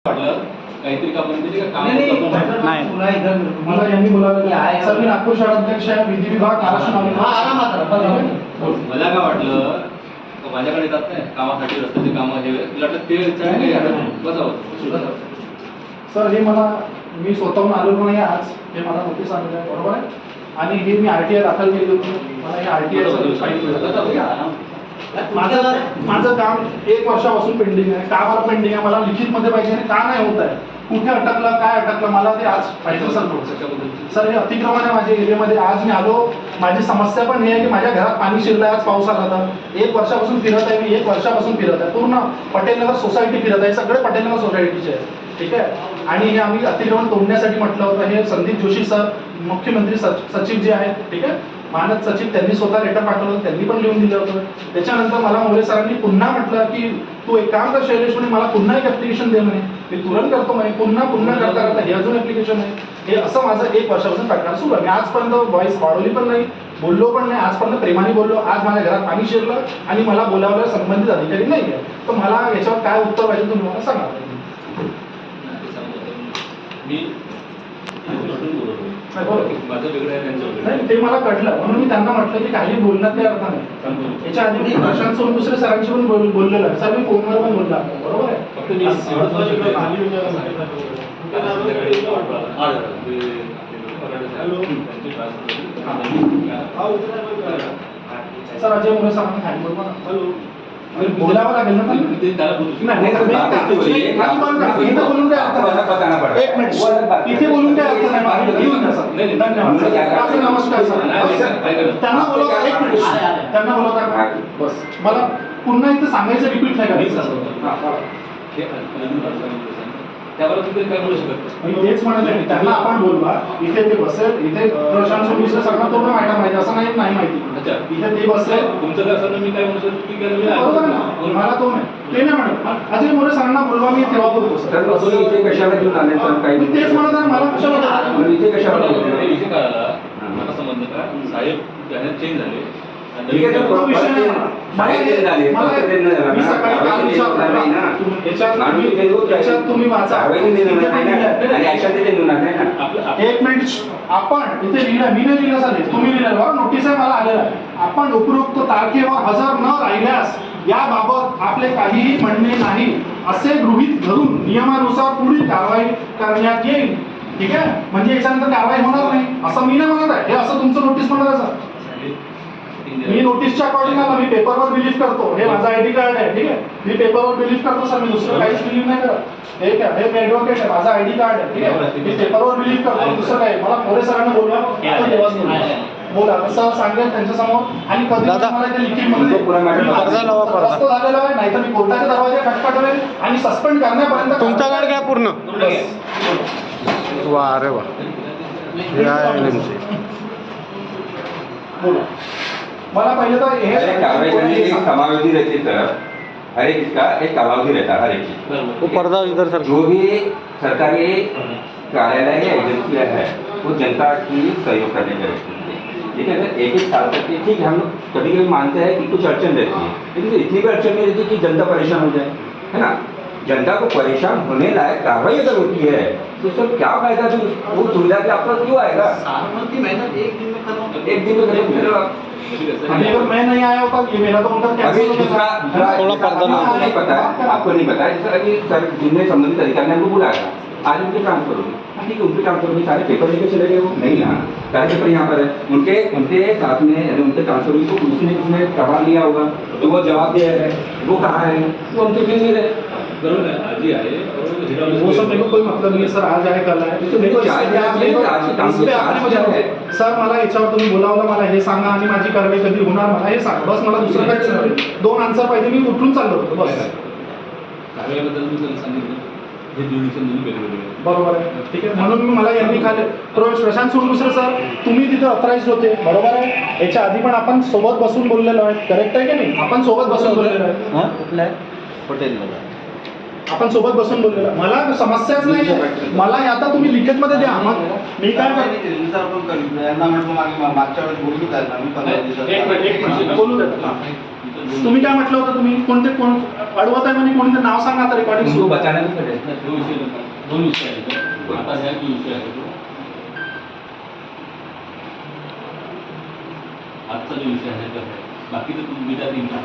वाटलं काहीतरी का पण का काम नाही मला यांनी बोलावलं आहे. सर मी नागपूर शहर अध्यक्ष आहे, विधी विभाग महाराष्ट्र मला काय वाटलं माझ्याकडे येतात नाही कामासाठी रस्त्याचे कामं हे बसावं. सर हे मला मी स्वतःहून आलेलो नाही आज, हे मला नोटीस आलेलं आहे, बरोबर आहे. आणि हे मी RTI दाखल केली होती. मला हे RTI माझं काम 1 वर्षापासून पेंडिंग आहे. का मला पेंडिंग आहे, मला लिखित मध्ये पाहिजे आणि का नाही होत आहे, कुठे अटकलं काय अटकलं मला ते आज पाहिजे. सर हे अतिक्रमण आहे माझ्या एरियामध्ये. आज मी आलो, माझी समस्या पण हे आहे की माझ्या घरात पाणी शिरलं आहे. आज पाऊस आला तर 1 वर्षापासून फिरत आहे मी, 1 वर्षापासून फिरत आहे. पूर्ण पटेलनगर सोसायटी फिरत आहे, सगळे पटेलनगर सोसायटीचे आहे, ठीक आहे. आणि हे आम्ही अतिक्रमण तोडण्यासाठी म्हटलं होतं. हे संदीप जोशी सर मुख्यमंत्री सचिव जे आहेत, ठीक आहे, मानद सचिव, त्यांनी स्वतः लेटर पाठवलं होतं, त्यांनी पण लिहून दिलं होतं. त्याच्यानंतर मला मोरे सरांनी पुन्हा म्हटलं की तू एक काम कर शैलेश म्हणे, मला पुन्हा एक ऍप्लिकेशन दे म्हणे, मी तुरंत करतो म्हणे. पुन्हा करता करता हे अजून ऍप्लिकेशन आहे. हे असं माझं 1 वर्षापासून प्रकार सुरू आहे. मी आजपर्यंत व्हॉइस वाढवली पण नाही, बोललो पण नाही, आजपर्यंत प्रेमाने बोललो. आज माझ्या घरात पाणी शिरलं आणि मला बोलावलं संबंधित अधिकारी नाही आहे. तर मला याच्यावर काय उत्तर पाहिजे तुम्ही मला सांगा. माझं वेगळं आहे त्यांचं नाही, ते मला कळलं म्हणून मी त्यांना म्हटलं की काही बोलण्यात काही अर्थ नाही. याच्या आधी मी प्रशांत सोनदुसरे सरांशी पण बोललेलो आहे. सर मी फोनवर पण बोलला, बरोबर आहे. फक्त मी सर अजय मोरे सरांना खाली बोलवा ना, बोलावं लागेल ना. एक मिनिट, इथे बोलून काय अर्थ नाही. धन्यवाद, नमस्कार सर. त्यांना बोलवता, 1 मिनिट त्यांना बोलवता बस. मला पुन्हा इथे सांगायचं रिपीट नाही करायचं. त्यावर तुम्ही काय बोलू शकत मी तेच म्हणत आहे, त्यांना आपण बोलवा, इथे ते बसेल. इथे प्रशांत सोनवणे सरांना तो मॅटर माहिती, असं नाही माहिती. इथे ते बसेल. तुमचं काय असं मी काय म्हणू शकतो की बरोबर ना, मला तो नाही, ते नाही म्हणत. अजय मोरे सरांना बोलवा, मी तेव्हा बोलतो सर. इथे कशाला घेऊन आले सर? काही मी तेच म्हणत आहे, मला कशाला इथे कशाला विषय कळाला मला संबंध का साहेब चेंज झाले. तुम्ही वाचा. 1 मिनिट, आपण इथे लिहिलं, मी नाही लिहिलं सर, तुम्ही लिहिलं बरं. नोटीस आहे मला आलेलं आहे. आपण उपरोक्त तारखेवर हजर न राहिल्यास याबाबत आपले काहीही म्हणणे नाही असे गृहीत धरून नियमानुसार पुढील कारवाई करण्यात येईल, ठीक आहे. म्हणजे याच्यानंतर कारवाई होणार नाही असं मी नाही म्हणत आहे, हे असं तुमचं नोटीस म्हणत आहे सर. मी नोटीसच्या अकॉर्डिंग आला, मी पेपरवर बिलीव्ह करतो. हे माझा ID कार्ड आहे, ठीक आहे. मी पेपरवर बिलीव्ह करतो सर, मी दुसरं काहीच बिलीव्ह नाही करत. हे काय, हे मी ॲडव्होकेट आहे, माझा ID कार्ड आहे, ठीक आहे. मी पेपरवर बिलीव्ह करतो, दुसरं काय. मला मोरे सरांना बोलवा, बोला सर सांगेल त्यांच्यासमोर. आणि कधी मला ते लिखितमध्ये झालेलं आहे, नाही तर मी कोर्टाचे दरवाजे खटखटवेल आणि सस्पेंड करण्यापर्यंत. तुमचा कार्ड घ्या पूर्ण. वा अरे वा, बोला. मला पहले तो अरे कार्रवाई करने की समाविधि रहती है सर, हर एक इसका एक कालावधि रहता है हर एक चीज. वो पर्दा इधर सर. जो भी सरकारी कार्यालय या एजेंसियां है वो जनता की सहयोग करने के रहती है, ठीक है सर. 1-1 साल तक के, ठीक है, हम कभी कभी मानते हैं कि कुछ अड़चन रहती है, लेकिन इतनी भी अड़चन नहीं रहती कि जनता परेशान हो जाए, है ना. जनता को परेशान होने लायक कार्रवाई अगर होती है तो सर क्या फायदा, जो वो सुविधा के आपका क्यों आएगा? एक दिन में खत्म. अगर मैं नहीं आया होता ये मेरा तो उनका अभी दूसरा थोड़ा पर्दा आपको नहीं पता है, आपको नहीं पता है. सर अभी सर जिनने संबंधित अधिकारी ने हमको बुलाया, आज उनके ट्रांसफर होगी, ठीक है, उनके ट्रांसफर होगी, सारे पेपर लेके चले गए वो नहीं यहाँ, सारे पेपर यहाँ पर है उनके साथ में, उनके ट्रांसफर को उसने करवा लिया होगा, तो वो जवाब दे रहे हैं, वो कहाँ है, वो उनके फिर नहीं रहे. बरोबर आहे, आजी आहे, वो सब मेरे को कोई मतलब नहीं है सर. आज आहे कल आहे, तो मेरे को सर मला याच्यावर तुम्ही बोलावलं, मला हे सांगा आणि माझी कारवाई कधी होणार मला हे सांगा, बस. मला दुसरं काहीच नाही. 2 आन्सर पाहिजे, मी उठून चाललो होतो बस. कार्यालयाबद्दल मी त्यांना सांगितलं हे जुडिशन दोन्ही वेगवेगळे बरोबर आहे, ठीक आहे. म्हणून मी मला यांनी खाली प्रशांत सोनदुसरे सर तुम्ही तिथे अथराइज होते, बरोबर आहे. याच्या आधी पण आपण सोबत बसून बोललेलो आहे, करेक्ट आहे की नाही. आपण सोबत बसून बोललेलो आहे, कुठला आहे हॉटेल. आपण सोबत बसून बोललेलो. मला समस्याच नाही, मला आता तुम्ही लिखितमध्ये द्या. मग मी काय बोलू तुम्ही काय म्हटलं होतं? तुम्ही कोण अडवत आहे म्हणे कोणतं नाव सांगा आता रेकॉर्डिंग उनको सुरू. बताना भी पड़ेगा. तो विषय नका. दोन विषय आहेत. आता ह्या जो विषय आहे तो आजचा जो विषय आहे तो आहे. बाकी तर तुम्ही त्या तीन काय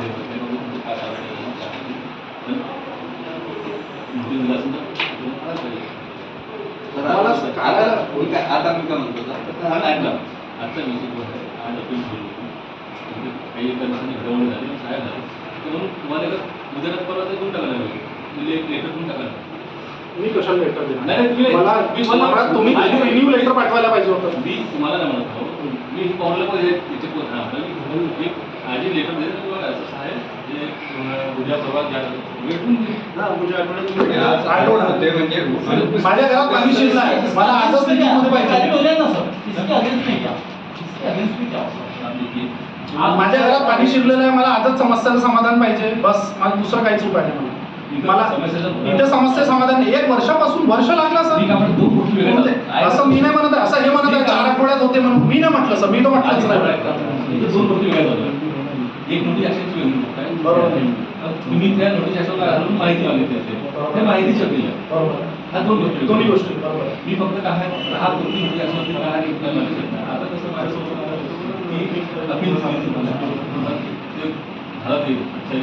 मला काढायला आता मी काय म्हणतो सर, आजचा विषय जो आहे आज आपण बोललो म्हणजे काही एकांनी घडवून झाले साहेब झाले म्हणून तुम्हाला उद्या परवा ते देऊन टाकायला पाहिजे. म्हणजे एक लेटर देऊन टाकायला. मी कशाला लेटर नाही, देणार? तुम्ही- मला तुम्ही रिन्यू लेटर पाठवायला पाहिजे होतं. मी तुम्हाला नाही म्हणत आहो. मी कॉलला पाहिजे त्याचे एक आधी लेटर दे तुम्हाला असं आहे जे उद्या परवा द्या भेटून ते म्हणजे माझ्या घरात पाणी शिरलं आहे. मला आजच मीटिंगमध्ये पाहिजे. माझ्या घरात पाणी शिरलेलं आहे. मला आजच समस्याचं समाधान पाहिजे. बस मला दुसरं काहीच उपाय नाही. मला इथं समस्या समाधान नाही. 1 वर्षापासून वर्ष लागला सर. असं मी नाही म्हणत आहे. असं हे म्हणत आहे 4 आठवड्यात होते म्हणून. मी नाही म्हटलं सर. मी तर म्हटलंच नाही. दोन गोष्टी वेगळ्या झाल्या. एक नोटीस ऍक्शनची वेगळी गोष्ट आहे. बरोबर. तुम्ही त्या नोटीस ऍक्शनला घालून माहिती मागितली असेल. त्या माहिती छापली आहे. बरोबर. ह्या दोन गोष्टी दोन्ही गोष्टी बरोबर. मी फक्त काय हा गोष्टी नोटीस ऍक्शनवरती काय आणि काय लागू शकत. आता कसं माझ्यासोबत की अपील झाली ते झालं ते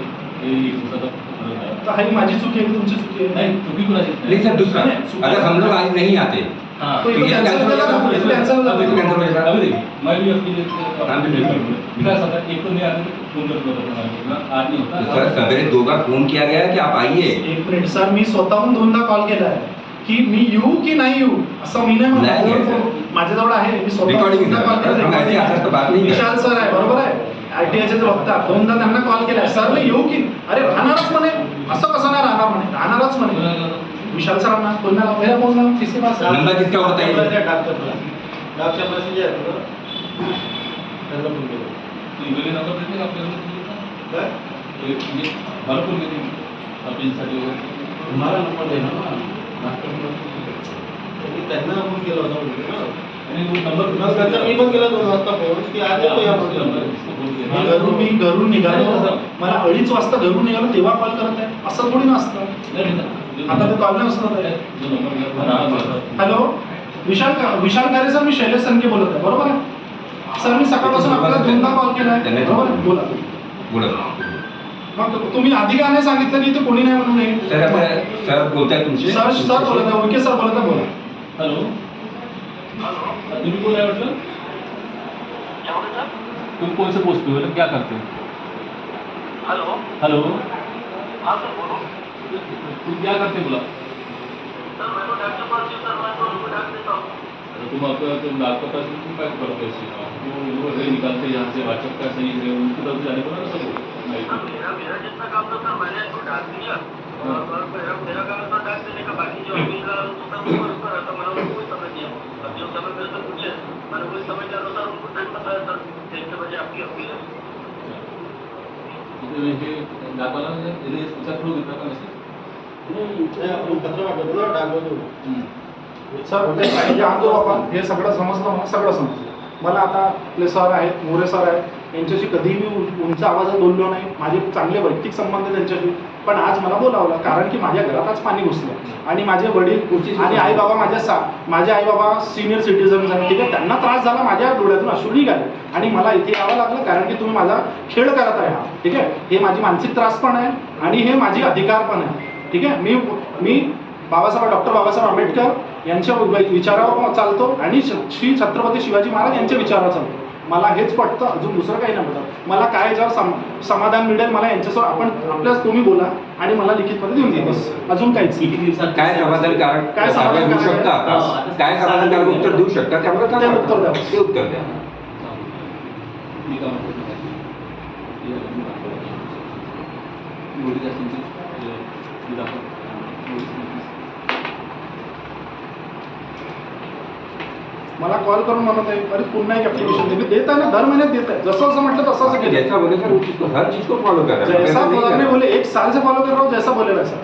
एक दिवसाचा फरक आहे. तर ही माझी चुकी आहे, तुमची चुकी आहे. नाही चुकी कुणाची नहीं सर, दूसरा अगर हम लोग आज नहीं आते हाँ तो इथं cancel केलं ना, इथं cancel झालं. अभी देखिए मैं भी अपनी विकास आता एक तो नहीं आते फोन करता था आज नहीं तो होता. सर सवेरे 2 बार फोन किया गया कि आप आइए. एक मिनिट सर, मी स्वतःहून 2दा कॉल केला आहे की मी येऊ की नाही येऊ असं मी नाही नाही, म्हणत. नाही. माझ्याजवळ आहे. मी स्वतः Recording 2दा आहे. कॉल केला. हम ऐसे आता तो बात नहीं कर. विशाल सर आहे बरोबर आहे. ITIचे बघतात 2दा त्यांना कॉल केला. सर मी येऊ की अरे राहणारच म्हणे. असं कसं नाही राहणार म्हणे. राहणारच म्हणे. विशाल सरांना कोणाला पहिला फोन लावून किसके पास नंबर किसका होता है? वेगळे नंबर देते का आपल्याला म्हणजे भरपूर घेते अपीलसाठी वगैरे मला नंबर दे ना. त्यांना फोन केला होता आणि नंबर मी पण केला 2 वाजता फोन की आज येतो या मी घरून निघालो. मला 2:30 वाजता घरून निघालो तेव्हा कॉल करत आहे. असं थोडी नसतं. आता ते कॉल नाही असत. हॅलो विशाल कारे सर, मी शैलेश संके बोलत आहे बरोबर आहे सर. मी सकाळपासून आपल्याला 2दा कॉल केला आहे बरोबर आहे. बोला बोला. मग तुम्ही आधी का नाही सांगितलं की इथे कोणी नाही म्हणून हे? सर आता सर बोलताय तुमचे. सर बोलत आहे. ओके सर बोलत आहे. बोला. हॅलो तुम्ही कोण आहे म्हटलं? तुम कौन से पोस्ट पे हो? क्या करते हो? हेलो तुम क्या करते बोला? तुम आपका पास तुम क्या करते हो? वो रे निकालते यहाँ से व्हाट्सएप का सही है उनकी तरफ से जाने को ना सब मेरा जितना काम था सर मैंने इसको डाल दिया और मेरा काम तो डाल देने का बाकी जो अभी का वो कर रहा था मैंने उनको कोई समझ नहीं अब जो समय मेरे से पूछे मैंने कोई समझ नहीं सर उनको टाइम बताया सर 3 बजे आपकी अपील है. हे दाखवायला म्हणजे विचार करू देता का मेसेज? पत्र पाठवतो टाकतो. सर ते पाहिजे आणतो आपण. हे सगळं समजलं मला. सगळं समजलं मला. आता आपले सर आहेत, मोरे सर आहेत, यांच्याशी कधीही मी उंच आवाजात बोललो नाही. माझे चांगले वैयक्तिक संबंध त्यांच्याशी. पण आज मला बोलावलं कारण की माझ्या घरात आज पाणी घुसलं आणि माझे वडील आणि आई बाबा माझे आई बाबा सिनियर सिटीजन्स आहेत ठीक आहे. त्यांना त्रास झाला. माझ्या डोळ्यातून अश्रू निघाले आणि मला इथे यावं लागलं कारण की तुम्ही माझा खेळ करत आहे हा ठीक आहे. हे माझी मानसिक त्रास पण आहे आणि हे माझी अधिकार पण आहे ठीक आहे. मी डॉक्टर बाबासाहेब आंबेडकर यांच्या विचारावर चालतो आणि श्री छत्रपती शिवाजी महाराज यांच्या विचारावर चालतो. मला हेच पटतं. अजून दुसरं काही नाही पटत मला. काय याच्यावर समाधान मिळेल मला यांच्यासोबत आपण आपल्याच तुम्ही बोला आणि मला लिखितमध्ये देऊन देते. अजून काहीच. काय समाधानकारक काय समाधानकारक देऊ शकता आता? काय समाधानकारक उत्तर देऊ शकता ते आम्हाला ते सांगा. उत्तर द्या. ते उत्तर द्या. मी काय म्हणतो नोटीस ऍक्शनची दाखवा. मला कॉल करून म्हणत आहे अरे पुन्हा एक ऍप्लिकेशन दे. देत आहे ना, दर महिन्यात देत आहे. जसं असं म्हटलं तसं असं केलं. जैसा बोले सर उसको हर चीज को फॉलो कर रहा है. जैसा बोला नाही बोले 1 साल से फॉलो कर रहा हूँ जैसा बोले वैसा.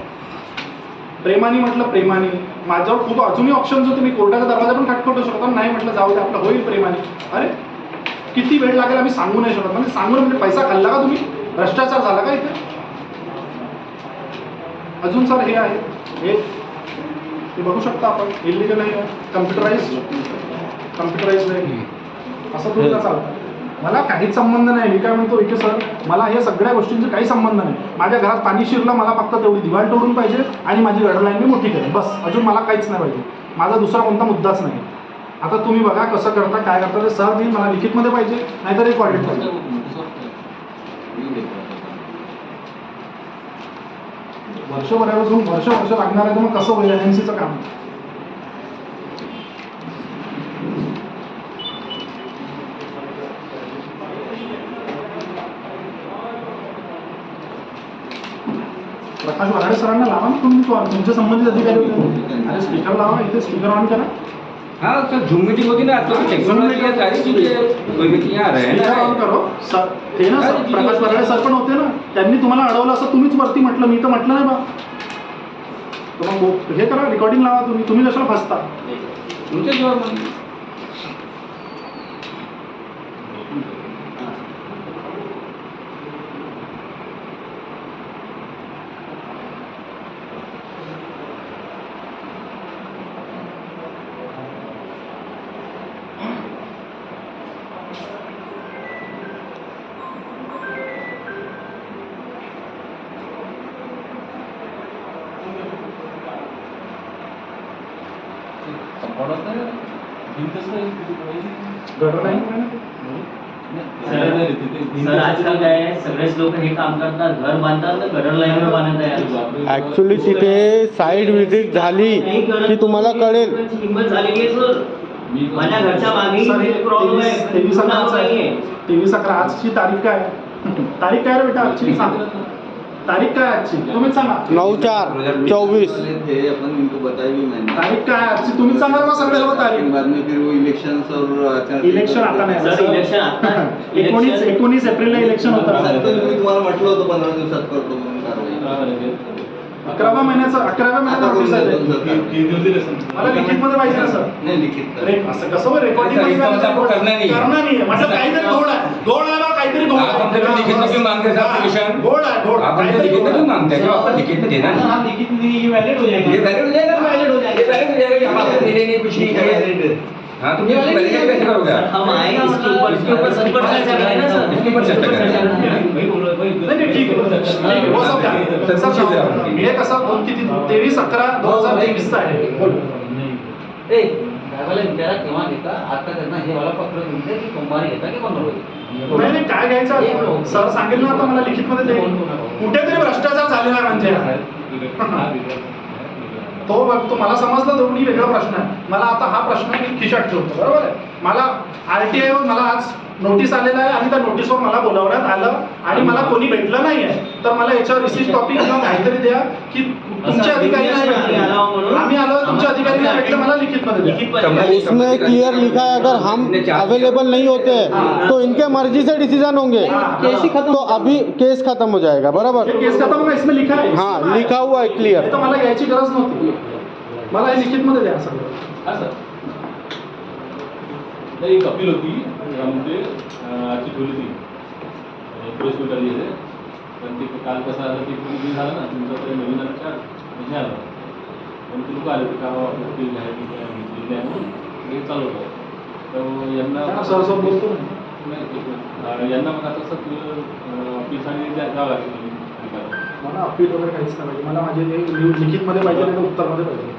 प्रेमाने म्हटलं प्रेमाने. माझ्यावर खूप अजूनही ऑप्शन्स होते. मी कोर्टाचा दरवाजा पण खटखटू शकतो. नाही म्हटलं जाऊ दे आपलं होईल प्रेमाने. अरे किती वेळ लागेल आम्ही सांगू नाही शकत. म्हणजे सांगून म्हणजे पैसा खाल्ला का तुम्ही? भ्रष्टाचार झाला का इथे? अजून सर हे आहे, हे बघू शकता आपण, इलिगल आहे, कम्प्युटराइज आहे, असं थोडं चालतं. मला काहीच संबंध नाही. मी काय म्हणतो की सर, मला हे सगळ्या गोष्टींचा काही संबंध नाही. माझ्या घरात पाणी शिरलं, मला फक्त तेवढी दिवाळ तोडून पाहिजे आणि माझी गटर लाईन मी मोठी करेन, बस. अजून मला काहीच नाही पाहिजे. माझा दुसरा कोणता मुद्दाच नाही. आता तुम्ही बघा कसं करता, काय करता ते सर देईल. मला लिखितमध्ये पाहिजे, नाहीतर एक ऑडिट पाहिजे. वर्ष लागणार आहे, तर मग कसं होईल एनएमसीचं काम? प्रकाश वराडे सरांना लावा ना तुम्ही, तुमच्या संबंधित अधिकारी होते. अरे स्पीकर लावा, इथे स्पीकर ऑन करा. हाँ सर, झूम मीटिंग होती ना, तो टेक्नोलॉजी या सारी चीजें कोई भी यहाँ रहे स्पीकर ऑन करो सर. ते ना सर, प्रकाश वराडे सर पण होते ना, त्यांनी तुम्हाला अडवलं असं तुम्हीच वरती म्हटलं, मी तर म्हटलं नाही बा. तर मग हे करा, रेकॉर्डिंग लावा तुम्ही कशाला फसता? तुमच्या जबाब गटर नाही सर आजकाल काय आहे, सगळेच लोक हे काम करतात, घर बांधतात तर गटर लाईनवर बांधत आहे. ऍक्च्युली तिथे साईड व्हिजिट झाली की तुम्हाला कळेल. हिंमत झालेली आहे सर. माझ्या घरच्या मागे सर, हे प्रॉब्लेम 23/11 आहे. 23/11 आजची तारीख काय? तारीख काय रे बेटा आजची? सांग, तारीख काय आजची तुम्हीच सांगा. 9/4/24. थे अपन इनको बताया भी मैंने। तारीख काय आजची तुम्हीच सांगा ना सगळ्याला तारीख. बाद में फिर वो इलेक्शंस और इलेक्शन आता नाही सर, इलेक्शन आता 19 एप्रिलला इलेक्शन होतं. मी तुम्हाला म्हटलं होतं 15 दिवसात करतो म्हणून कारवाई. 11व्या महिन्याचा नोटीस आहे. मला लिखितमध्ये पाहिजे ना सर. नाही लिखित असं कसं रेकॉर्डिंग सर, इसका मतलब आपको करना नहीं है. करना नहीं है. मतलब काहीतरी घोळ आहे बा, काहीतरी घोळ आप हमसे भी लिखित में क्यों मांगते हैं सर permission? घोळ आहे घोळ. आप हमसे लिखित में क्यों मांगते हैं? जो आपको लिखित में देना नहीं. हाँ, लिखित में ये वैलिड हो जाएगा. ये वैलिड हो जाएगा ना? वैलिड हो जाएगा. ये वैलिड हो जाएगा कि हम आपको मिले नहीं, कुछ नहीं किया. हाँ, तो ये वैलिड कैसे करोगे आप? हम आए इसके ऊपर चर्चा करें ना सर. इसके ऊपर चर्चा करें. नाही ठीक आहे हो समजा. हे कसं किती 23/11/2023 आहे. बोल. ड्रायव्हरला विचारा केव्हा घेता, आता त्यांना हे मला पत्र देऊन द्या की सोमवारी घेता की 15 रोजी. नाही नाही काय घ्यायचं सर सांगेल ना आता मला लिखितमध्ये ते कुठेतरी भ्रष्टाचार झालेला आहे म्हणजे तो मला समजलं दोन्ही वेगळा प्रश्न आहे. मला आता हा प्रश्न मी खिशात ठेवतो बरोबर आहे. मला RTI वर मला आज नोटीस आलेला आहे आणि त्या नोटीसवर मला बोलावण्यात आलं आणि मला कोणी भेटलं नाही आहे. तर मला याच्यावर रिसिप्ट कॉपी किंवा काहीतरी द्या की तुमचे अधिकारी नाही भेटले. आम्ही आलो तुमचे अधिकारी नाही भेटले, मला लिखितमध्ये द्या. उसमें क्लियर लिखा है अगर हम अवेलेबल नहीं होते तो इनके मर्जी से डिसीजन होंगे. तो अभी केस खत्म हो जाएगा. बराबर. हे केस खत्म होगा इसमें लिखा है. हाँ, लिखा हुआ है क्लियर. तर मला यायची गरज नव्हती. मला हे लिखितमध्ये द्या सगळं. हा सर, नाही एक अपील होती त्यामध्ये आजची ठेवली होती प्रेस मीट आली आहे. पण ते काल कसं आलं की तुम्ही झालं ना तुमच्याकडे नवीन आमच्या म्हणजे आलं पण ते लोक आले ते का अपील आहे की काय घेतलेली आहे म्हणून हे चालू होतं. तर यांना सर बोलतो ना. नाही, यांना मग आता असं अपीलसाठी द्यावं लागेल. मला अपील वगैरे काहीच नाही पाहिजे. मला माझे जे लिखितमध्ये पाहिजे नाही तर उत्तरमध्ये पाहिजे.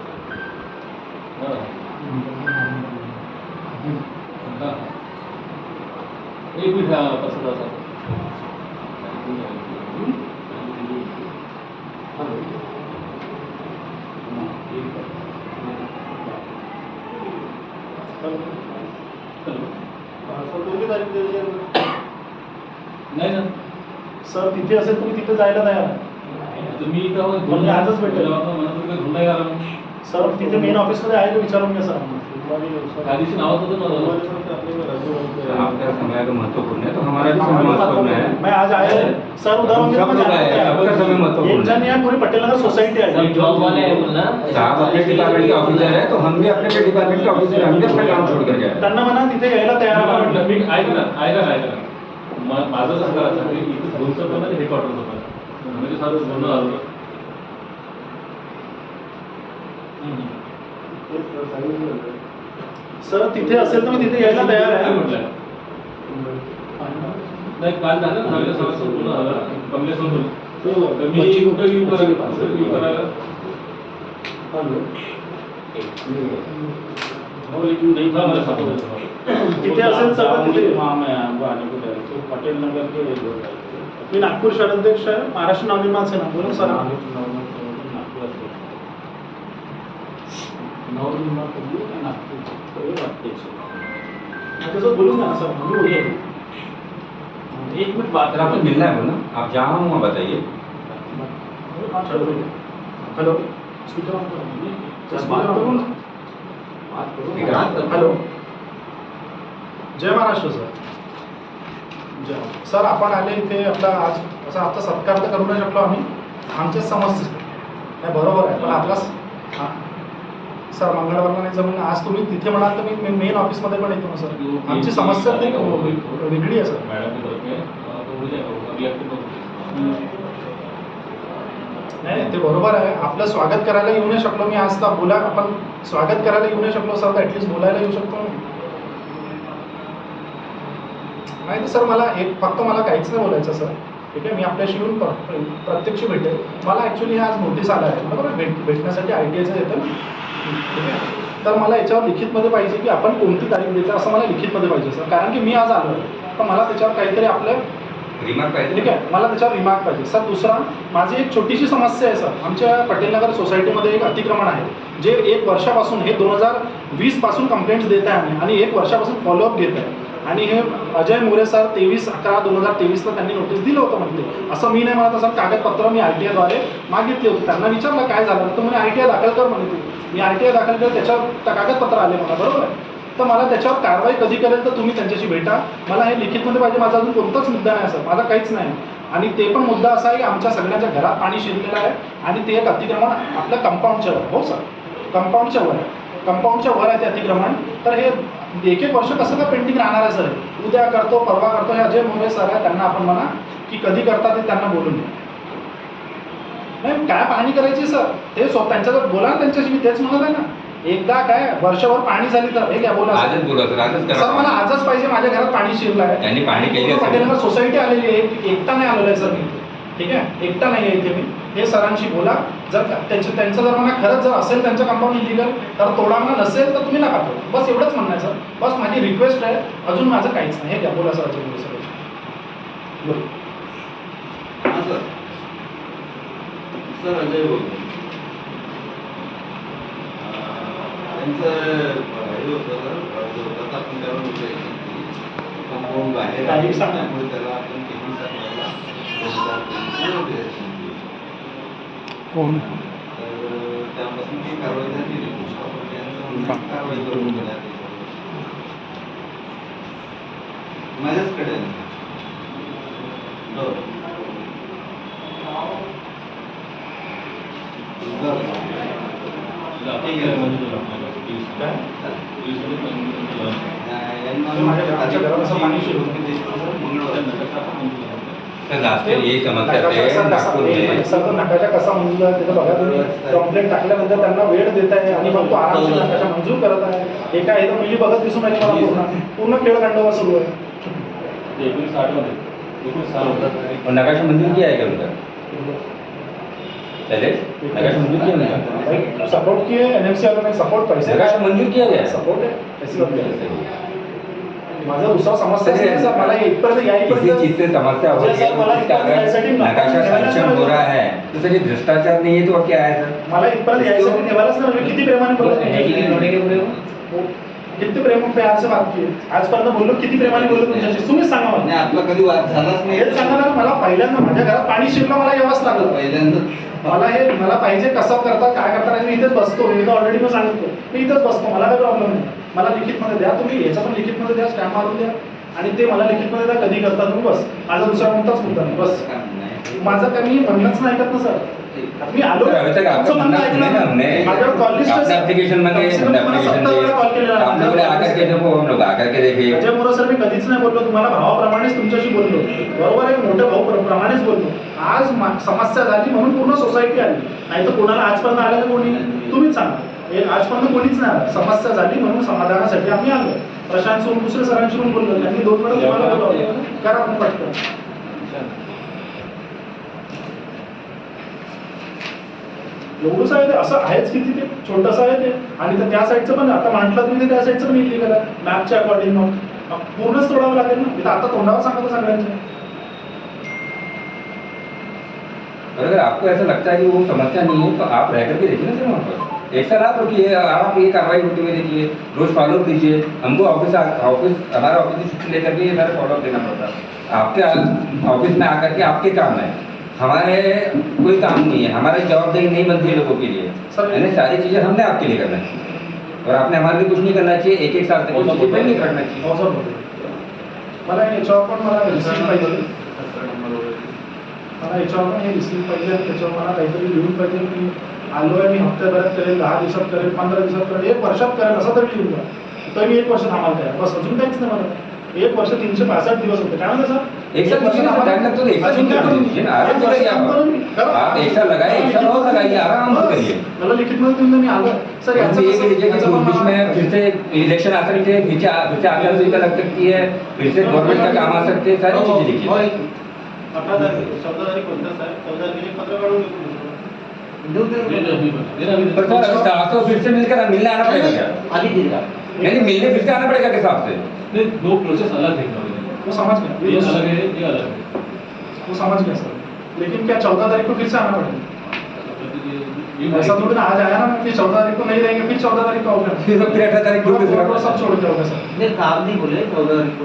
एक मिनिट तसं तसं नाही ना सर तिथे असेल तुम्ही तिथे जायला तयार आहे. तुम्ही म्हणजे आजच भेटेल. नाही करा सर तिथे मेन ऑफिसमध्ये आहे का विचारून घ्या सर. त्या दिवशी नावात होतं ना आपका समय तो महत्वपूर्ण है, तो हमारा भी समय महत्वपूर्ण है. मैं आज आया सर उधर सब लोग आए हैं, सबका समय महत्वपूर्ण एक जन यहाँ पूरी पटेल नगर सोसाइटी सब आहे. जॉब वाले हैं बोलना. साहब अपने डिपार्टमेंट के ऑफिसर है तो हम भी अपने डिपार्टमेंट के ऑफिसर, हम भी अपना काम छोड़ कर जाए. त्यांना म्हणा तिथे यायला तयार म्हटलं आहे. मी ऐका ना माझं असं करायचं की इथं झोनचं पण आणि हेडक्वार्टरचं पण म्हणजे सारं बोलणं झालं. सर तिथे असेल तर मी तिथे यायला तयार काय आहे. म्हटलं नाही काल झालं ना नवीन सरांचं बोलणं झालं कमलेश्वर तर मी कुठं येऊ करायला हा, मला सापडलं. तिथे असेल सर तर तिथे पटेल नगर के मी नागपूर शहराध्यक्ष आहे महाराष्ट्र नवनिर्माण सेना. बोला सर. तसं बोलून ना सर. एक मिनट बात सर आपको मिलना है बोलना, आप जहाँ हूँ वहाँ बताइए. हेलो स्पीकर ऑन करो. हॅलो. जय महाराष्ट्र सर. जय. सर आपण आले इथे आपला आज असा आजचा सत्कार तर करू नाही शकलो आम्ही. आमच्या समस्या नाही बरोबर आहे पण आपला हां सर मंगळवारला नाही जमून आज तुम्ही तिथे म्हणाल तर मी मेन ऑफिसमध्ये पण येतो ना सर. आमची समस्या खूप वेगळी आहे सर. नाही ते बरोबर आहे. आपलं स्वागत करायला येऊ नाही शकलो मी आज तर बोला आपण स्वागत करायला येऊ नाही शकलो सर तर ॲटलिस्ट बोलायला येऊ शकतो. नाही तर सर मला फक्त मला काहीच नाही बोलायचं सर. ठीक आहे मी आपल्याशी येऊन प्रत्यक्ष भेटेल. मला ॲक्च्युली आज नोटीस आला आहे बरोबर भेटण्यासाठी ITIचं येतं ना. ठीक आहे तर मला याच्यावर लिखितमध्ये पाहिजे की आपण कोणती तारीख देता असं मला लिखितमध्ये पाहिजे सर. कारण की मी आज आलो तर मला त्याच्यावर काहीतरी आपलं रिमार्क पाहिजे. ठीक आहे मला त्याच्यावर रिमार्क पाहिजे सर. दुसरा माझी एक छोटीशी समस्या आहे सर. आमच्या पटेलनगर सोसायटीमध्ये एक अतिक्रमण आहे जे 1 वर्षापासून हे 2020 पासून कंप्लेंट्स देत आहे आम्ही आणि 1 वर्षापासून फॉलोअप घेत आहे. आणि हे अजय मोरे सर 23/11/2023ला त्यांनी नोटीस दिलं होतं म्हणते. असं मी नाही म्हणत. असं कागदपत्र मी RTI द्वारे मागितले होते. त्यांना विचारलं काय झालं तर म्हणे RTI दाखल कर म्हणे तू. मी RTI दाखल केलं त्याच्यावर कागदपत्र आले मला बरोबर आहे. तर मला त्याच्यावर कारवाई कधी करेल तर तुम्ही त्यांच्याशी भेटा. मला हे लिखितमध्ये पाहिजे. माझा अजून कोणताच मुद्दा नाही सर. माझा काहीच नाही. आणि ते पण मुद्दा असा आहे की आमच्या सगळ्यांच्या घरात पाणी शिरलेलं आहे आणि ते एक अतिक्रमण आपल्या कंपाऊंडच्या वर. हो सर कंपाऊंडच्या वर आहे. कंपाऊंडच्या वर आहे ते अतिक्रमण. तर हे 1-1 वर्ष कसं काय पेंटिंग राहणार आहे सर. उद्या करतो परवा करतो. हे अजय मोरे सर आहे त्यांना आपण म्हणा की कधी करता ते त्यांना बोलून नाही काय पाहणी करायची सर. ते त्यांच्याजवळ बोला ना त्यांच्याशी. मी तेच म्हणत आहे ना. एकदा काय वर्षभर पाणी झाली तर हे काय बोला आजच बोला सर, आजच करा. सर मला आजच पाहिजे. माझ्या घरात पाणी शिरलं आहे. त्यांनी पाणी केले पटेलनगर सोसायटी आलेली आहे. एकटा नाही आलेला आहे सर मी. ठीक आहे एकटा नाही आहे इथे मी. हे सरांशी बोला. जर त्यांचं जर मला खरंच जर असेल त्यांचं कंपाऊंड इलिगल तर तोडांना नसेल तर तुम्ही नका करू. बस एवढंच म्हणणं आहे सर. बस माझी रिक्वेस्ट आहे. अजून माझं काहीच नाही. हे घ्या बोला सर. अजून सर बोल. हां सर. सर अजय बोलतो. त्यांचं हे होतं सर आपण त्यावर होतं कंपाऊंड बाहेर तारीख सांगा. त्यामुळे त्याला आपण किती सांगायला कोण तर त्यापासून ती कारवाई झाली. कारवाई करून देण्यात माझ्याचकडे आहे. माझ्या घरात असं पाणी शिरलं. सर लास्ट टाइम यही समस्या है नागपुर में. सर नकाशा कसा मंजूर आहे त्याचं बघा तुम्ही. कंप्लेंट टाकल्यानंतर त्यांना वेळ देत आहे आणि मग तो आरामशीर नकाशा मंजूर करत आहे. हे काय तर मुली बघत दिसून राहिली मला पूर्ण खेळखंडोबा सुरू आहे. 1960 मध्ये 1960 और नकाशा मंजूर किया है क्या उनका पहले? नकाशा मंजूर किया उनका? सपोर्ट किए NMC वालों ने सपोर्ट पैसे नकाशा मंजूर किया गया. सपोर्ट है ऐसी बात नहीं. माझा दुसरा समस्या आहे सर. मला इथपर्यंत किसी यायपर्यंत चीज से समस्या हो रही सर, मला है उसका यासाठी अगर नकाशा सैंक्शन हो रहा है तो सर ये भ्रष्टाचार नहीं है तो और क्या है सर? मला इथपर्यंत यायसाठी ठेवायलाच ना. मी किती प्रेमाने बोलत किती प्रेम प्यार से बात की. आजपर्यंत बोललो किती प्रेमाने बोललो तुमच्याशी. तुम्हीच सांगा मला. नाही आपला कधी वाद झालाच नाही. हेच सांगा ना. मला पहिल्यांदा माझ्या घरात पाणी शिरलं मला यावंच लागलं. पहिल्यांदा मला पाहिजे कसं करतात काय करतात. मी इथेच बसतो. मी ऑलरेडी मी सांगितलं मी इथेच बसतो. मला काही प्रॉब्लेम नाही. मला लिखितमध्ये द्या तुम्ही. याचा पण लिखितमध्ये द्या. स्टॅम्प मारून द्या आणि ते मला लिखितमध्ये द्या कधी करता तुम्ही. बस माझा दुसरा कोणताच मुद्दा नाही. बस माझं काय मी म्हणणंच नाही ऐकत ना सर. मी आलो सर, अभी तक आपका तुमचं म्हणणं म्हणणं सुने ना हमने ऐकलं. माझ्यावर कॉल लिस्ट अपने एप्लीकेशन मांगे हमने एप्लीकेशन दिए आप लोगों ने आकर के देखो हम लोग आकर के देखे अजय मोरे सर मी कधीच नाही बोललो तुम्हाला भावाप्रमाणेच तुमच्याशी बोललो बरोबर आहे मोठ्या भाऊ-प्रमाणेच बोललो आज समस्या झाली म्हणून पूर्ण सोसायटी आली नाही तर कोणाला आजपर्यंत आलं का कोणी तुम्हीच सांगा हे आजपर्यंत कोणीच नाही आलं समस्या झाली म्हणून समाधानासाठी आम्ही आलो प्रशांत सोम दुसरे सरांशी पण बोललो त्यांनी 2 वेळा तुम्हाला बोलवलं करा आपण पटकन एवढंच आहे ते असं आहेच किती ते छोटंसं आहे ते आणि तर त्या साईडचं पण आता म्हटलं तुम्ही त्या साईडचं पण इलिगल आहे मॅपच्या अकॉर्डिंग मग पूर्णच तोडावं लागेल ना इथं आता तोंडावर सांगतो सगळ्यांच्या अगर आपको ऐसा लगता है कि वो समस्या नहीं है तो आप रह करके देखिए ना सर वहाँ पर ऐसा ना रुकिए आप ये कार्रवाई होते हुए देखिए रोज फॉलो कीजिए हमको ऑफिस हमारा ऑफिस की छुट्टी लेकर के ये सारा फॉलो देना पड़ता है आपके ऑफिस में आकर के आपके काम है हमारे कोई काम नहीं है हमारी जवाबदेही नहीं बनती है लोगों के लिए यानी सारी चीज़ें हमने आपके लिए करना चाहिए और आपने हमारे लिए कुछ नहीं करना चाहिए 1-1 साल तक कुछ चीज़ें नहीं करना चाहिए हो सर मला याच्यावर पण मला रिसीव्ह पाहिजे मला याच्यावर पण हे रिसीव्ह पाहिजे आणि त्याच्यावर मला काहीतरी लिहून पाहिजे की आलो आहे मी हप्त्याभरात करेल 10 दिवसात करेल 15 दिवसात करेल 1 वर्षात करेल असं तरी लिहून द्या तर मी 1 वर्ष थांबायला तयार बस अजून काहीच नाही मला 1 वर्ष 365 दिवस होते काय म्हणता सर एक साल मुझे ना टाइम लगता है एक साल छुट्टी कर दीजिए ना आराम से करिए आप एक साल लगाए एक साल और लगाइए आराम से करिए मला लिखित मध्ये देऊन मी आलो सर हम ये भी लीजिए कि बीच में फिर से इलेक्शन आ सकते हैं फिर से आचार संहिता लग सकती है फिर से गवर्नमेंट का काम आ सकते हैं सारी चीजें लिखिए 18 तारीख 14 तारीख कोणतं साहेब 14 तारखेला पत्र काढून पर सर स्टाफ को फिर से मिलकर मिलने आना पड़ेगा क्या आधी दिला नहीं मिलने फिर से आना पड़ेगा किस हिसाब से नहीं, 2 प्रोसेस अलग है वो समझ ये गया अलग है ये अलग है वो समझ गया सर लेकिन क्या 14 तारीख को फिर से आना पड़ेगा ऐसा थोड़ी ना आज आया ना कि 14 तारीख को नहीं रहेंगे फिर 14 तारीख को होगा फिर 18 तारीख को वो सब छोड़ के होगा सर नहीं काम नहीं बोले 14 तारीख को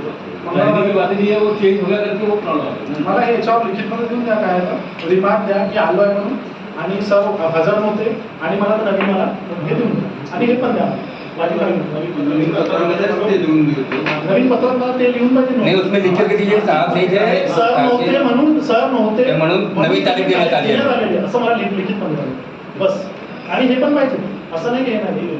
कहने की बात नहीं है वो चेंज हो गया करके वो प्रॉब्लम है मला हे याच्यावर लिखितमध्ये देऊन द्या काय आहे रिमार्क द्या की आलो आहे म्हणून आणि सर हजर नव्हते आणि मला नवीन मला हे देऊन द्या आणि हे पण द्या नवीन पत्रामध्ये ते देऊन देतो नवीन पत्र मला ते लिहून पाहिजे नहीं उसमें लिख करके दीजिए साहब नहीं जाए सर नव्हते म्हणून सर नव्हते म्हणून नवीन तारीख देण्यात आली आहे. देण्यात आलेली आहे. असं मला लिखित मध्ये बस आणि हे पण पाहिजे असं नाही की हे नाही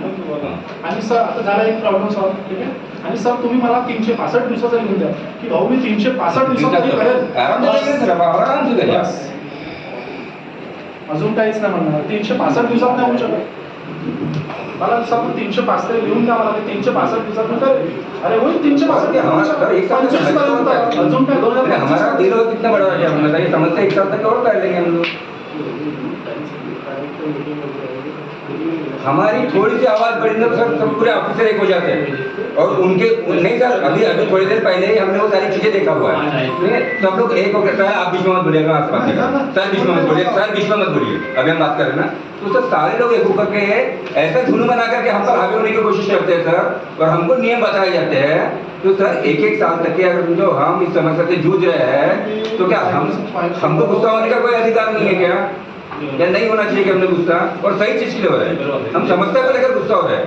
आणि सर आता झाला एक प्रॉब्लेम सॉल्व ठीक आहे आणि सर तुम्ही मला 365 दिवसाचा लिहून द्या की भाऊ मी 365 दिवसात करेल आराम से करिए सर आराम से करिए बस. अजून काहीच नाही म्हणणार 365 दिवसात नाही होऊ शकत मला सर 305 तरी लिहून द्या मला 365 दिवसात मी करेल अरे होईल 365 ये हमारा सर एक साल 25 पर्यंत अजून काय अरे हमारा दिल कितना बड़ा है हम बताइए समझते एक साल तक और कर लेंगे हम लोग हमारी थोड़ी सी आवाज बढ़ी ना सर सब पूरे ऑफिसर एक हो जाते हैं और उनके नहीं सर अभी अभी थोड़ी देर पहले ही हमने वो सारी चीजें देखा हुआ है ठीक है सब लोग एक होकर सर आप बीच में मत बोलिएगा आस पास सर बीच में मत बोलिए सर बीच में मत बोलिए अभी हम बात कर रहे हैं ना तो सर सारे लोग एक होकर के ऐसा धुन बना करके हम पर हावी होने की कोशिश करते हैं सर और हमको नियम बताए जाते हैं तो सर 1-1 साल तक के अगर जो हम इस समस्या से जूझ रहे हैं तो क्या हमको गुस्सा होने का कोई अधिकार नहीं है क्या या नहीं होना चाहिए कि हमने गुस्सा और सही चीज के लिए हो रहा है हम समस्या को लेकर गुस्सा हो रहे हैं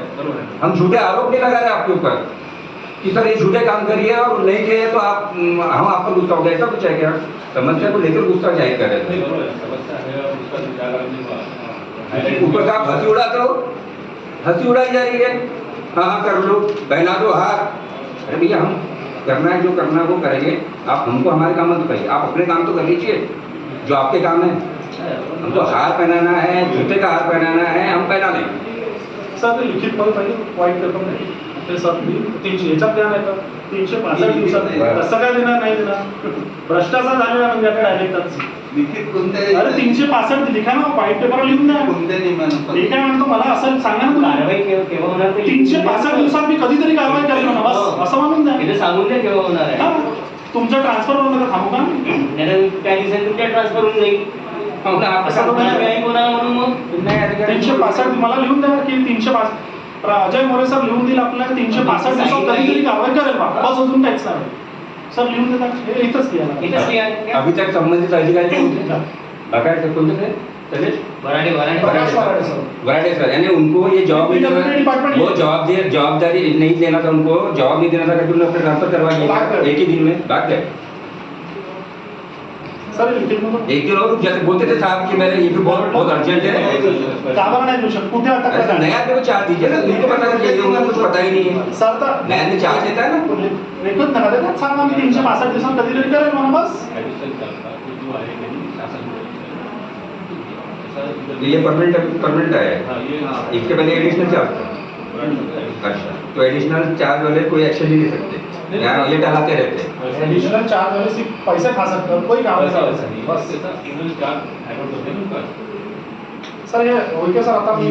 हम झूठे आरोप नहीं लगा रहे आपके ऊपर कि सर ये झूठे काम करिए और नहीं किए तो आप हम आप पर गुस्सा हो गया ऐसा कुछ है क्या समस्या को लेकर गुस्सा जाहिर कर रहे थे ऊपर से आप हंसी उड़ाते हो हंसी उड़ाई जा रही है हाँ हाँ कर लो पहना दो हाथ अरे भैया हम करना है जो करना है वो करेंगे आप हमको हमारे काम मत बताइए आप अपने काम तो कर लीजिए जो आपके काम है हमको हार पहनाना है जूते का हार पहनाना है हम पहना लेंगे सर ते लिखित मध्ये पाहिजे पॉईंट करतो नाही ते सर 300 ह्याच्यात द्या नाही तर 365 दिवसात कसं काय देणार नाही देणार भ्रष्टाचार झालेला म्हणजे आता डायरेक्टच लिखित कोणत्या अरे 365 लिखा ना व्हाईट पेपर लिहून द्या कोणत्या नियमानुसार मी काय म्हणतो मला असं सांगा ना तुम्ही कारवाई केव्हा होणार ते 365 दिवसात मी कधीतरी कारवाई करेल ना बस असं म्हणून द्या इथे सांगून द्या केव्हा होणार आहे हा. तुमचं ट्रान्सफर होऊन नका थांबू का नाहीतर काही दिवसांनी तुमच्या ट्रान्सफर होऊन जाईल असं थोडं तुम्हाला नाही. काही होणार म्हणून मग 365 मला लिहून द्या की 305 अजय मोरे सर लिहून दिलं आपल्याला 365 दिवसात कधीतरी कारवाई करेल बा बस अजून काहीच नाही सर लिहून देतात हे इथंच लिहा इथंच लिहा. अभी तक संबंधित अधिकारी कोणते बाकायदे सर कोणते थे शैलेश बराडे प्रकाश वराडे सर वराडे सर यानी उनको ये जॉब नहीं PWD डिपार्टमेंट वो जवाबदारी नहीं देना था उनको जवाब नहीं देना था कि उन्होंने ट्रांसफर करवा भाग दिया गए। एक ही दिन में भाग गए सर लिखित में एक दिन और जैसे बोलते थे साहब कि मेरे ये भी बहुत अर्जेंट है। काबर नहीं देऊ शकत कुठे अटक अरे करणार? नया आदमी को चार्ज दीजिए ना, उनको पता है ये उनको कुछ पता ही नहीं है। सर तर नया आदमी चार्ज देता है ना। रेखत नका देतात सांगा मी 365 दिवसांत कधी तरी करेल म्हणा बस. ॲडिशनल चालतात ते जो आहे त्यांनी शासन ये परमानेंट है। हाँ ये इसके पहले एडिशनल चार्ज था। अच्छा, तो एडिशनल चार्ज वाले कोई एक्शन नहीं ले सकते, यहाँ ये डलाते रहते हैं। एडिशनल चार्ज वाले सिर्फ पैसे खा सकते हैं, कोई काम वैसा नहीं वैसा कर नहीं सकते. बस बस त्याचा इव्हन चार्ज ॲडॉप्ट होते ना सर हे ओके सर, आता मी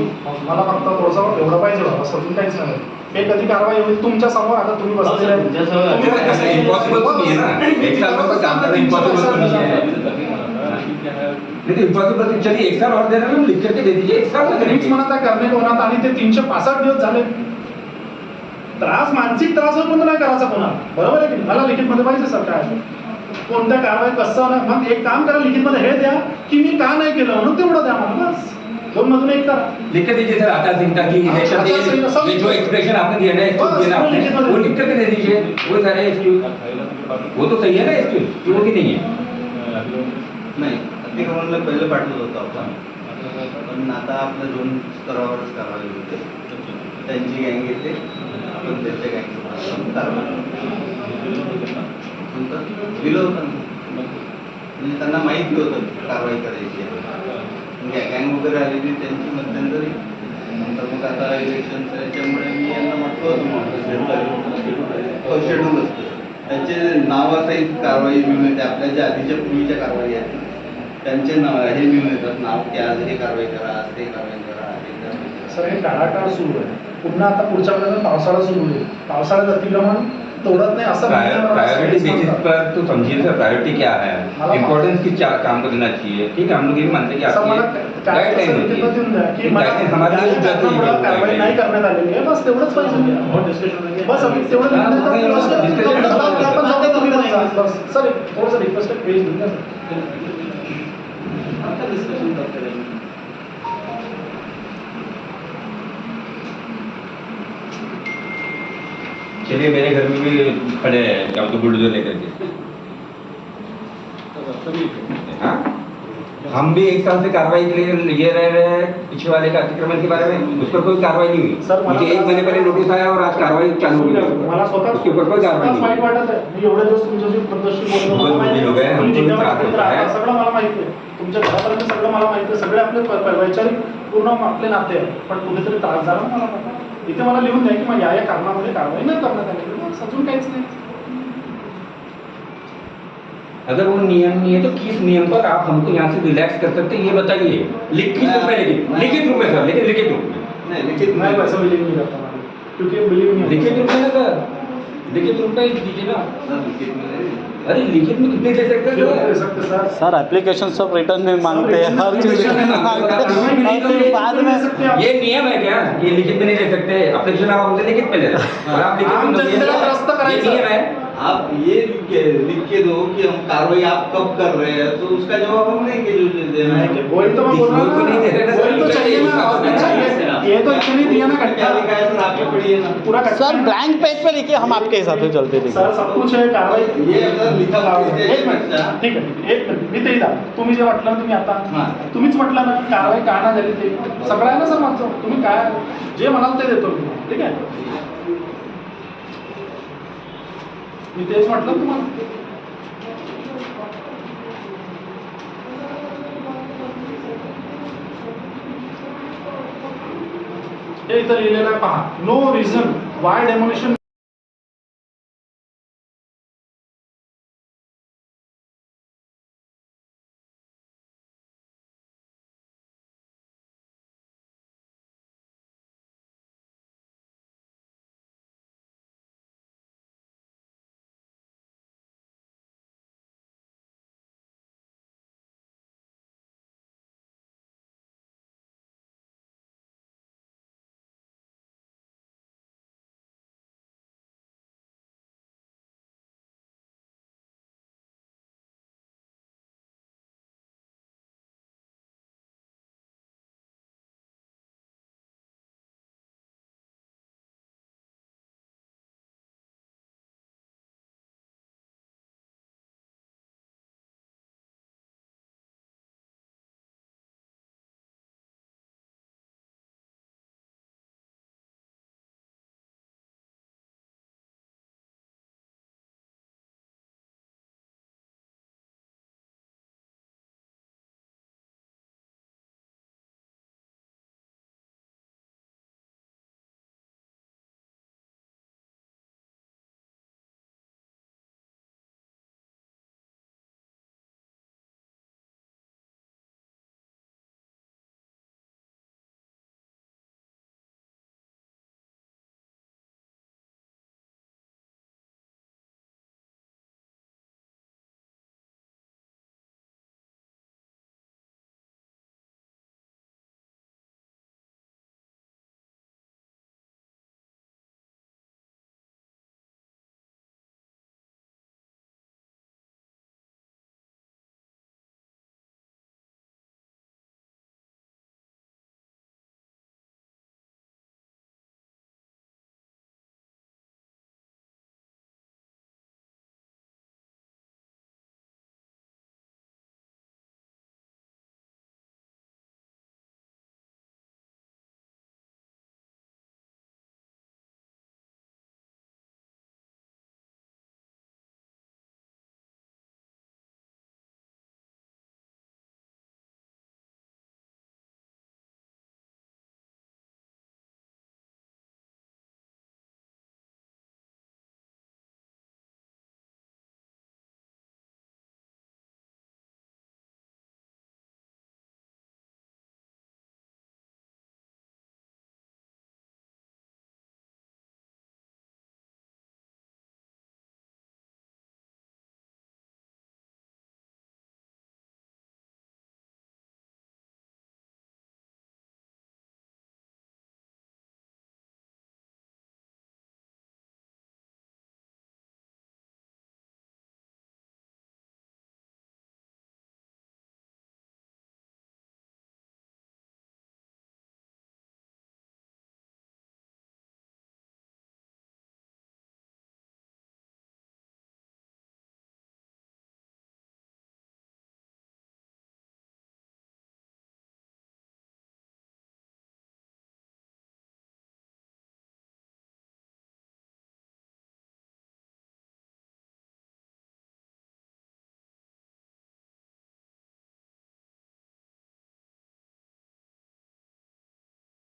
मला फक्त थोडंसं एवढं पाहिजे होतं, बस अजून काहीच नाही. हे कधी कारवाई होईल तुमच्या समोर, आता तुम्ही बसलेले आहे. तुमच्यासमोर. तुम्ही इम्पॉसिबल तो नहीं है ना, एक साल में तो काम करना इम्पॉसिबल तो नहीं है। नहीं तो इम्पॉसिबल तो चलिए एक साल और दे रहे हैं, लिख करके दे दीजिए, एक साल में तुम्हीच म्हणत आहे करणे कोणात, आणि ते 365 दिवस झाले. त्रास, मानसिक त्रास होईल पण नाही करायचा कोणाला, बरोबर आहे की नाही? मला लिखितमध्ये पाहिजे सर काय आहे. कोणत्या कारवाई कसं ना, मग एक काम करा लिखितमध्ये हे द्या की मी का नाही केलं म्हणून तेवढं द्या मला, बस. दोन मधून एक करा. लिख के दीजिए सर आचार संहिता की इलेक्शन ये जो एक्सप्रेशन आपने दिया ना एक्सक्यूज दिया ना आपने, वो लिख करके दे दीजिए, वो सारे एक्सक्यूज, वो तो सही है ना एक्सक्यूज, क्यों कि नहीं है? नाही अतिक्रमणला पहिलं पाठवलं होतं आपण, पण आता आपल्या 2 स्तरावरच कारवाई होते. त्यांची गँग येते, आपण त्यांच्या गँगचं कारवाई दिलं होतं ना. म्हणजे त्यांना माहिती होतं कारवाई करायची आहे. गँग वगैरे आलेली त्यांची मध्यंतरी, नंतर मग आता इलेक्शनच्या याच्यामुळे मी यांना म्हटलं होतं शेड्यूल असतं त्यांचे नावासहित कारवाई मिळून येते. आपल्या ज्या आधीच्या पूर्वीच्या कारवाई आहेत त्यांचे नाव हे मिळून येतात, नाव की आज हे कारवाई करा, आज ते कारवाई करा, हे कारवाई करा. सर हे टाळाटाळ सुरू आहे. पुन्हा आता पुढच्या महिन्यात पावसाळा सुरू होईल. पावसाळ्यात अतिक्रमण तोडत नाही असं प्रायोरिटी बेसिस पर तो समझिए सर, प्रायोरिटी क्या है, मला- इम्पोर्टेंस किस काम को देना चाहिए। ठीक है, हम लोग ये भी मानते हैं कि सर मला आपकी काय गाइडलाइन होती देऊन द्या की है, मला गाइडलाइन हमारे लिए या कारणामुळं कारवाई नाही करण्यात आलेली आहे, बस तेवढंच पाहिजे. बस आम्ही तेवढं निर्णय करतो. तेवढंच बाकी आपण जाऊ, तुम्ही पण जा. बस सर थोडंसं रिक्वेस्ट पेज देऊन द्या सर. आता डिस्कशन करते नाही. चलिए मेरे घर में भी खड़े हैं क्या तो बुलडोजर लेकर के। हाँ? हम भी एक साल से कार्रवाई के लिए ये रह रहे हैं पीछे वाले का अतिक्रमण के बारे में, उस पर कोई कार्रवाई नहीं हुई। सर, मुझे 1 महीने पहले नोटिस आया और आज कार्रवाई चालू हो गई, मला स्वतः उसके ऊपर कोई कार्रवाई स्वतःच वाईट नहीं। वाटत आहे. मी एवढे दिवस तुमच्याशी पद्धतशीर बोललो, मला बहुत माहिती बुजुर्ग लोग हैं, आहे. हमको तुम्ही भी त्रास जिथे होता है। सगळं मला माहिती आहे. तुमच्या घरापर्यंत सगळं मला माहिती आहे. सगळे आपले वैचारिक पूर्ण आपले नाते आहे. पण कुठेतरी त्रास झाला ना मला पता. इथे मला लिहून द्या की मग या कारणामध्ये कारवाई नाही करण्यात आली. बस अजून काहीच नाही. अगर वो नियम नहीं है तो किस नियम पर आप हमको यहाँ से रिलैक्स कर सकते हैं ये बताइए, लिखित रूप में, लिखित रूप में सर, लेकिन लिखित रूप में नाही लिखित नाही पैसा बिलीव नहीं करता मला, क्योंकि बिलीव नहीं लिखित रूप में ना सर, लिखित रूप में दीजिए ना। सर लिखित में नहीं. अरे लिखित में कितने दे सकते क्यों हैं दे सर? सकते सर? सर एप्लीकेशन सब रिटर्न में मांगते हैं, हर चीज रिटर्न में मांगते हैं, और फिर बाद में ये नियम है क्या? ये लिखित में नहीं ले सकते, एप्लीकेशन आप हमसे लिखित में ले रहे हैं और आप लिखित आम में जनतेला त्रस्त ये करायचं. नियम है। आप ये लिख के दो कि हम कार्रवाई आप कब कर रहे हैं, तो उसका जवाब हम नहीं के जो देना है. वही तो मैं बोल रहा वही तो नहीं दे रहे ना हूँ. सर. वही तो चाहिए ना, और क्या चाहिए? ये तो इतनी दिया ना क्या घंटा लिखा है सर, आप ही पढ़िए ना. पूरा सर ब्लैंक पेज पे लिखिए, हम आपके हिसाब से चलते थे। सर सब कुछ आहे कारवाई. ये अगर लिखा हुआ है, एक मिनिट ठीक आहे, एक मिनिट मी ते दा. तुम्ही जे म्हटलं ना तुम्ही आता हां. तुम्हीच म्हटलं ना की कारवाई का ना झाली ते सगळं आहे ना सर मागचं. तुम्ही काय जे म्हणाल ते देतो मी, ठीक आहे. मी तेच म्हटलं तुम्हाला. हे इथं लिहिलेलं आहे पहा, नो रिझन वाय डेमोलिशन